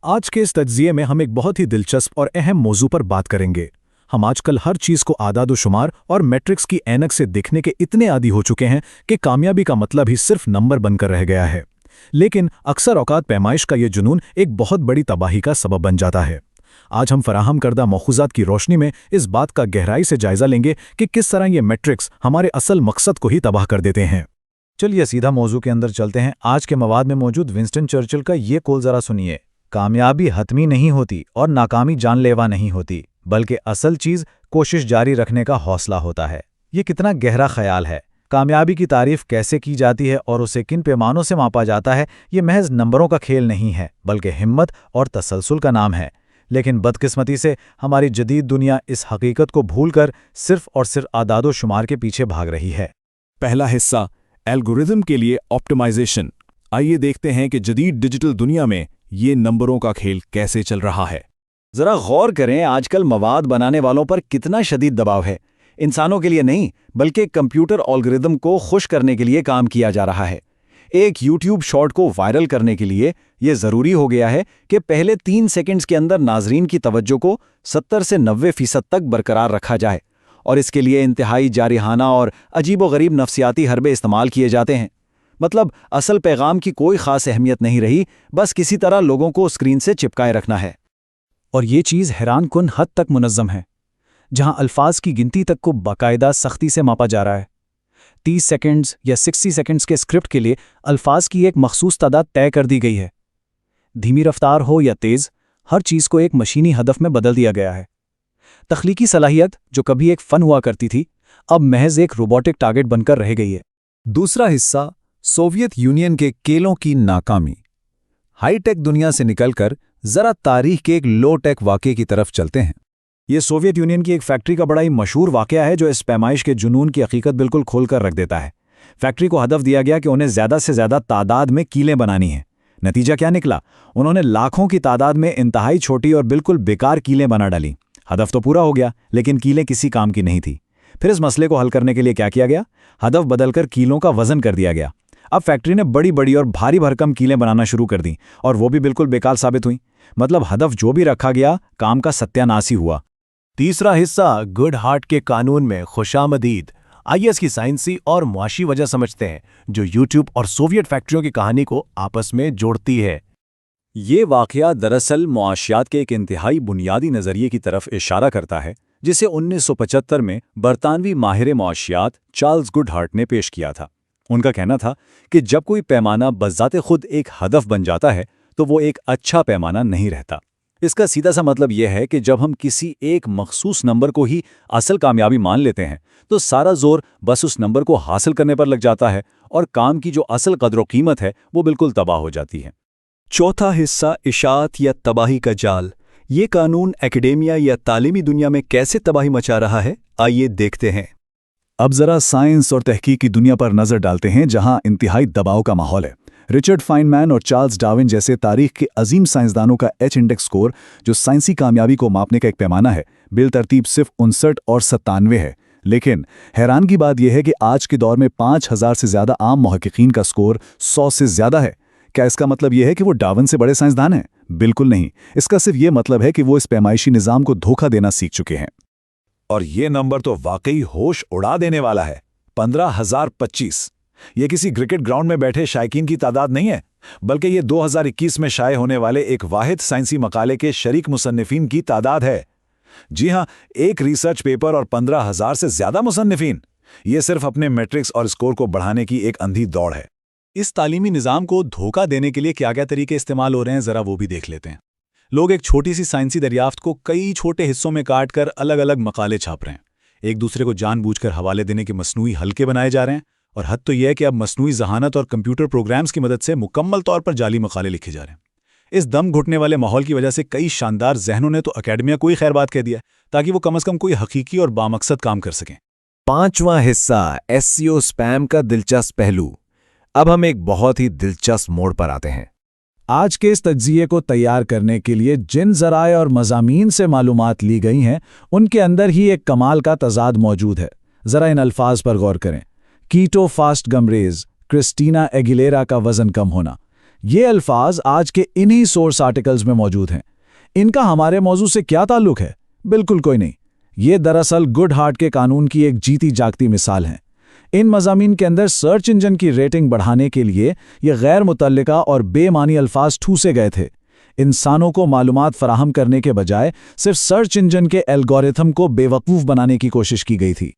आज के इस तज्जिये में हम एक बहुत ही दिलचस्प और अहम मौजू पर बात करेंगे। हम आजकल हर चीज़ को आदाद-ओ-शुमार और मैट्रिक्स की ऐनक से देखने के इतने आदी हो चुके हैं कि कामयाबी का मतलब ही सिर्फ नंबर बनकर रह गया है। लेकिन अक्सर औकात पैमाइश का ये जुनून एक बहुत बड़ी तबाही का सबब बन जाता है। आज हम फराहम करदा मौखूज़ात की रोशनी में इस बात का गहराई से जायज़ा लेंगे कि किस तरह ये मैट्रिक्स हमारे असल मकसद को ही तबाह कर देते हैं। चलिए सीधा मौजू के अंदर चलते हैं। आज के मवाद में मौजूद विंस्टन चर्चिल का ये कौल ज़रा सुनिए। कामयाबी हतमी नहीं होती और नाकामी जानलेवा नहीं होती, बल्कि असल चीज़ कोशिश जारी रखने का हौसला होता है। ये कितना गहरा ख्याल है। कामयाबी की तारीफ कैसे की जाती है और उसे किन पैमानों से मापा जाता है, ये महज नंबरों का खेल नहीं है, बल्कि हिम्मत और तसलसल का नाम है। लेकिन बदकिस्मती से हमारी जदीद दुनिया इस हकीकत को भूलकर सिर्फ और सिर्फ आदादो शुमार के पीछे भाग रही है। पहला हिस्सा, एल्गोरिदम के लिए ऑप्टिमाइजेशन। आइए देखते हैं कि जदीद डिजिटल दुनिया में ये नंबरों का खेल कैसे चल रहा है। जरा गौर करें, आजकल मवाद बनाने वालों पर कितना शदीद दबाव है। इंसानों के लिए नहीं, बल्कि कंप्यूटर एल्गोरिदम को खुश करने के लिए काम किया जा रहा है। एक यूट्यूब शॉर्ट को वायरल करने के लिए यह ज़रूरी हो गया है कि पहले 3 सेकंड्स के अंदर नाजरीन की तवज्जो को 70 से 90% तक बरकरार रखा जाए, और इसके लिए इंतहाई जारिहाना और अजीबोगरीब नफ्सियाती हरबे इस्तेमाल किए जाते हैं। मतलब असल पैगाम की कोई ख़ास अहमियत नहीं रही, बस किसी तरह लोगों को स्क्रीन से चिपकाए रखना है। और ये चीज़ हैरानकुन हद तक मुनज़्ज़म है, जहां अल्फाज की गिनती तक को बाकायदा सख्ती से मापा जा रहा है। 30 सेकंड्स या 60 सेकंड्स के स्क्रिप्ट के लिए अल्फाज की एक मखसूस तादाद तय कर दी गई है। धीमी रफ्तार हो या तेज़, हर चीज़ को एक मशीनी हदफ में बदल दिया गया है। तख्लीकी सलाहियत, जो कभी एक फ़न हुआ करती थी, अब महज एक रोबोटिक टारगेट बनकर रह गई है। दूसरा हिस्सा, सोवियत यूनियन के केलों की नाकामी। हाईटेक दुनिया से निकलकर जरा तारीख के एक लो टेक वाक़े की तरफ चलते हैं। ये सोवियत यूनियन की एक फैक्ट्री का बड़ा ही मशहूर वाक़या है, जो इस पैमाइश के जुनून की हकीकत बिल्कुल खोलकर रख देता है। फैक्ट्री को हदफ दिया गया कि उन्हें ज़्यादा से ज़्यादा तादाद में कीलें बनानी हैं। नतीजा क्या निकला? उन्होंने लाखों की तादाद में इंतहाई छोटी और बिल्कुल बेकार कीलें बना डाली। हदफ तो पूरा हो गया, लेकिन कीलें किसी काम की नहीं थी। फिर इस मसले को हल करने के लिए क्या किया गया? हदफ बदलकर कीलों का वज़न कर दिया गया। अब फैक्ट्री ने बड़ी बड़ी और भारी भरकम कीलें बनाना शुरू कर दी, और वो भी बिल्कुल बेकार साबित हुई। मतलब हदफ जो भी रखा गया, काम का सत्यानाश ही हुआ। तीसरा हिस्सा, गुड हार्ट के कानून में खुशामदीद। आइए इसकी साइंसी और मुआशी वजह समझते हैं, जो यूट्यूब और सोवियत फैक्ट्रियों की कहानी को आपस में जोड़ती है। ये वाक़या दरअसल मुआशियात के एक इंतहाई बुनियादी नज़रिए की तरफ इशारा करता है, जिसे 1975 में बरतानवी माहिर मुआशियात चार्ल्स गुडहार्ट ने पेश किया था। उनका कहना था कि जब कोई पैमाना बज़ाते खुद एक हदफ बन जाता है, तो वो एक अच्छा पैमाना नहीं रहता। इसका सीधा सा मतलब यह है कि जब हम किसी एक मखसूस नंबर को ही असल कामयाबी मान लेते हैं, तो सारा जोर बस उस नंबर को हासिल करने पर लग जाता है, और काम की जो असल कदर कीमत है वो बिल्कुल तबाह हो जाती है। चौथा हिस्सा, इशाअत या तबाही का जाल। ये कानून एकेडेमिया या तालीमी दुनिया में कैसे तबाही मचा रहा है, आइए देखते हैं। अब जरा साइंस और तहकीक की दुनिया पर नजर डालते हैं, जहां इंतहाई दबाव का माहौल है। रिचर्ड फाइनमैन और चार्ल्स डार्विन जैसे तारीख के अजीम साइंसदानों का एच इंडेक्स स्कोर, जो साइंसी कामयाबी को मापने का एक पैमाना है, बिलतरतीब सिर्फ 59 और 97 है। लेकिन हैरान की बात यह है कि आज के दौर में 5000 से ज़्यादा आम मुहक्किकीन का स्कोर 100 से ज़्यादा है। क्या इसका मतलब यह है कि वो डार्विन से बड़े साइंसदान हैं? बिल्कुल नहीं। इसका सिर्फ ये मतलब है कि वो इस पैमाइशी निज़ाम को धोखा देना सीख चुके हैं। और ये नंबर तो वाकई होश उड़ा देने वाला है। 15,025। ये किसी क्रिकेट ग्राउंड में बैठे शायकीन की तादाद नहीं है, बल्कि ये 2021 में शाये होने वाले एक वाहिद साइंसी मकाले के शरीक मुसन्निफीन की तादाद है। जी हां, एक रिसर्च पेपर और 15,000 से ज्यादा मुसन्निफीन। ये सिर्फ अपने मैट्रिक्स और स्कोर को बढ़ाने की एक अंधी दौड़ है। इस तालीमी निज़ाम को धोखा देने के लिए क्या क्या तरीके इस्तेमाल हो रहे हैं, ज़रा वो भी देख लेते हैं। लोग एक छोटी सी साइंसी दरियाफ्त को कई छोटे हिस्सों में काट कर अलग अलग मकाले छाप रहे हैं। एक दूसरे को जानबूझकर हवाले देने के मसनूई हल्के बनाए जा रहे हैं, और हद तो यह है कि अब मसनूई जहानत और कंप्यूटर प्रोग्राम्स की मदद से मुकम्मल तौर पर जाली मकाले लिखे जा रहे हैं। इस दम घुटने वाले माहौल की वजह से कई शानदार जहनों ने तो अकेडमिया को ही खैर बात कह दिया, ताकि वो कम से कम कोई हकीकी और बामकसद काम कर सकें। पांचवां हिस्सा, एसईओ स्पैम का दिलचस्प पहलू। अब हम एक बहुत ही दिलचस्प मोड़ पर आते हैं। आज के इस तज्जिये को तैयार करने के लिए जिन ज़राए और मज़ामीन से मालूमात ली गई हैं, उनके अंदर ही एक कमाल का तज़ाद मौजूद है। ज़रा इन अल्फाज पर गौर करें। कीटो फास्ट गमरेज, क्रिस्टीना एगिलेरा का वज़न कम होना। ये अल्फाज आज के इन्हीं सोर्स आर्टिकल्स में मौजूद हैं। इनका हमारे मौजू से क्या ताल्लुक है? बिल्कुल कोई नहीं। ये दरअसल गुड हार्ट के कानून की एक जीती जागती मिसाल है। इन मज़ामीन के अंदर सर्च इंजन की रेटिंग बढ़ाने के लिए ये गैर मुतल्लिका और बेमानी अल्फाज ठूसे गए थे। इंसानों को मालूमात फराहम करने के बजाय सिर्फ सर्च इंजन के एल्गोरिथम को बेवकूफ़ बनाने की कोशिश की गई थी।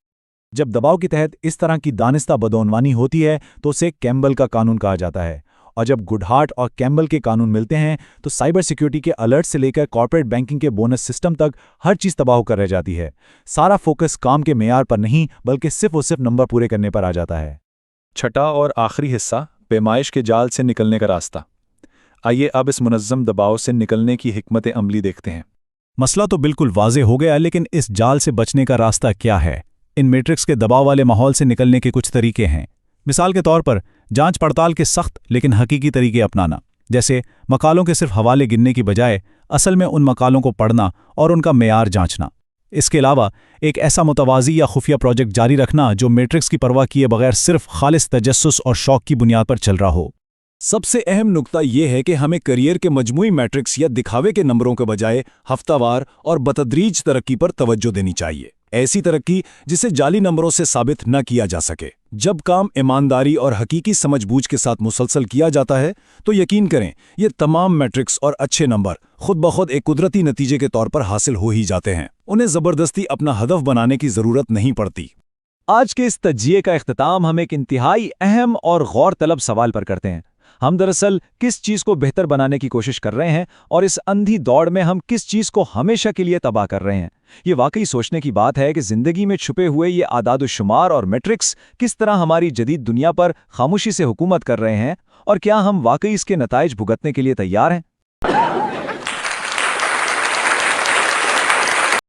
जब दबाव के तहत इस तरह की दानिस्ता बदौनवानी होती है तो उसे कैम्बल का कानून कहा जाता है। और जब गुडहार्ट और कैम्बल के कानून मिलते हैं तो साइबर सिक्योरिटी के अलर्ट से लेकर कॉर्पोरेट बैंकिंग के बोनस सिस्टम तक हर चीज़ तबाह कर रह जाती है। सारा फोकस काम के मेयार पर नहीं बल्कि सिर्फ और सिर्फ नंबर पूरे करने पर आ जाता है। छठा और आखिरी हिस्सा, पैमाइश के जाल से निकलने का रास्ता। आइए अब इस मुनज़्ज़म दबाव से निकलने की हिकमत अमली देखते हैं। मसला तो बिल्कुल वाज़ेह हो गया, लेकिन इस जाल से बचने का रास्ता क्या है? इन मैट्रिक्स के दबाव वाले माहौल से निकलने के कुछ तरीके हैं। मिसाल के तौर पर जांच पड़ताल के सख्त लेकिन हकीकी तरीके अपनाना, जैसे मकालों के सिर्फ हवाले गिनने की बजाय असल में उन मकालों को पढ़ना और उनका मेयार जांचना। इसके अलावा एक ऐसा मुतवाज़ी या खुफिया प्रोजेक्ट जारी रखना जो मैट्रिक्स की परवाह किए बगैर सिर्फ खालिस तजस्सुस और शौक की बुनियाद पर चल रहा हो। सबसे अहम नुक्ता यह है कि हमें करियर के मजमूई मैट्रिक्स या दिखावे के नंबरों के बजाय हफ्तावार और बतदरीज तरक्की पर तवज्जो देनी चाहिए। ऐसी तरक्की जिसे जाली नंबरों से साबित न किया जा सके। जब काम ईमानदारी और हकीकी समझबूझ के साथ मुसलसल किया जाता है तो यकीन करें ये तमाम मैट्रिक्स और अच्छे नंबर खुद ब खुद एक कुदरती नतीजे के तौर पर हासिल हो ही जाते हैं। उन्हें ज़बरदस्ती अपना हदफ बनाने की ज़रूरत नहीं पड़ती। आज के इस तज्जिये का इख्तिताम हम एक इंतहाई अहम और गौर तलब सवाल पर करते हैं। हम दरअसल किस चीज़ को बेहतर बनाने की कोशिश कर रहे हैं और इस अंधी दौड़ में हम किस चीज़ को हमेशा के लिए तबाह कर रहे हैं? ये वाकई सोचने की बात है कि ज़िंदगी में छुपे हुए ये आदाद-ओ-शुमार और मैट्रिक्स किस तरह हमारी जदीद दुनिया पर खामोशी से हुकूमत कर रहे हैं, और क्या हम वाकई इसके नताइज भुगतने के लिए तैयार हैं?